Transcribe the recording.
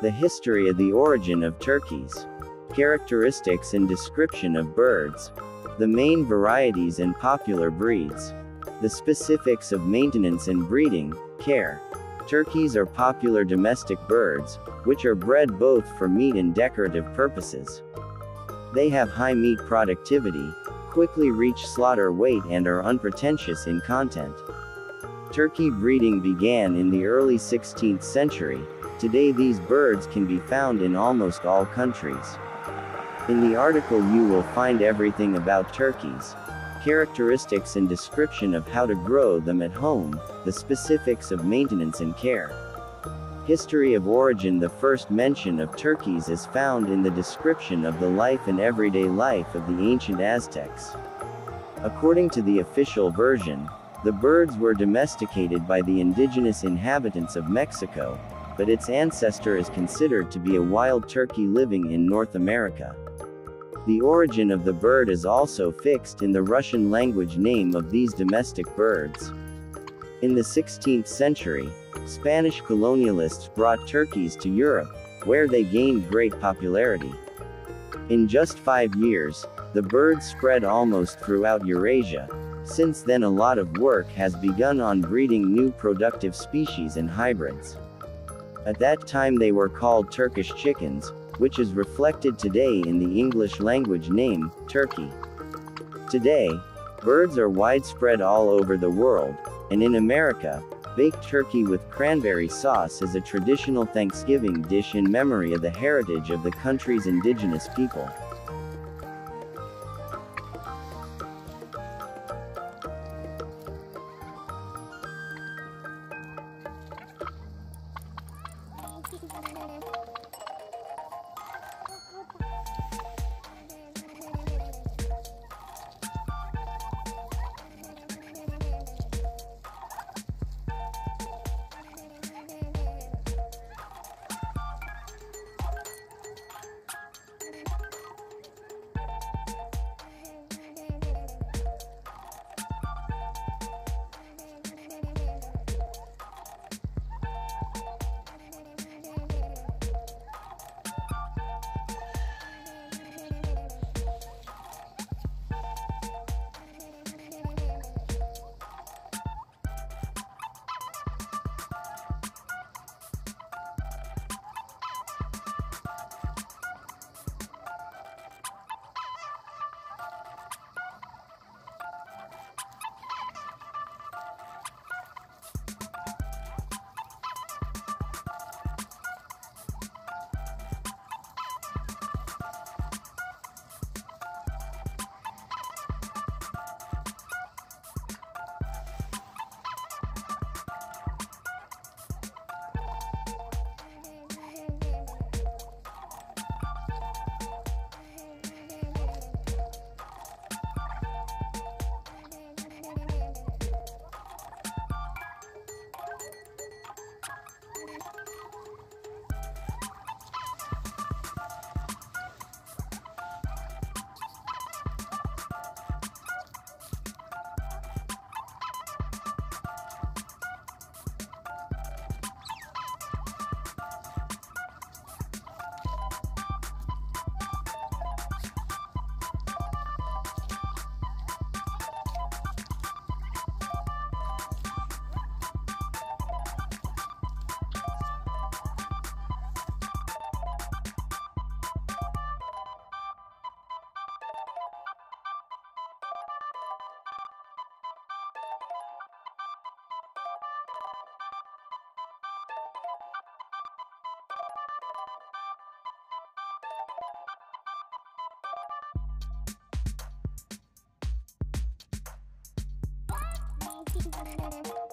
The history of the origin of turkeys. Characteristics and description of birds. The main varieties and popular breeds. The specifics of maintenance and breeding, care. Turkeys are popular domestic birds, which are bred both for meat and decorative purposes. They have high meat productivity, quickly reach slaughter weight and are unpretentious in content. Turkey breeding began in the early 16th century. Today these birds can be found in almost all countries. In the article you will find everything about turkeys, characteristics and description of how to grow them at home, the specifics of maintenance and care. History of origin. The first mention of turkeys is found in the description of the life and everyday life of the ancient Aztecs. According to the official version, the birds were domesticated by the indigenous inhabitants of Mexico, but its ancestor is considered to be a wild turkey living in North America. The origin of the bird is also fixed in the Russian language name of these domestic birds. In the 16th century, Spanish colonialists brought turkeys to Europe, where they gained great popularity. In just 5 years, the bird spread almost throughout Eurasia. Since then a lot of work has begun on breeding new productive species and hybrids. At that time they were called Turkish chickens, which is reflected today in the English language name, turkey. Today, birds are widespread all over the world, and in America, baked turkey with cranberry sauce is a traditional Thanksgiving dish in memory of the heritage of the country's indigenous people. Thank you.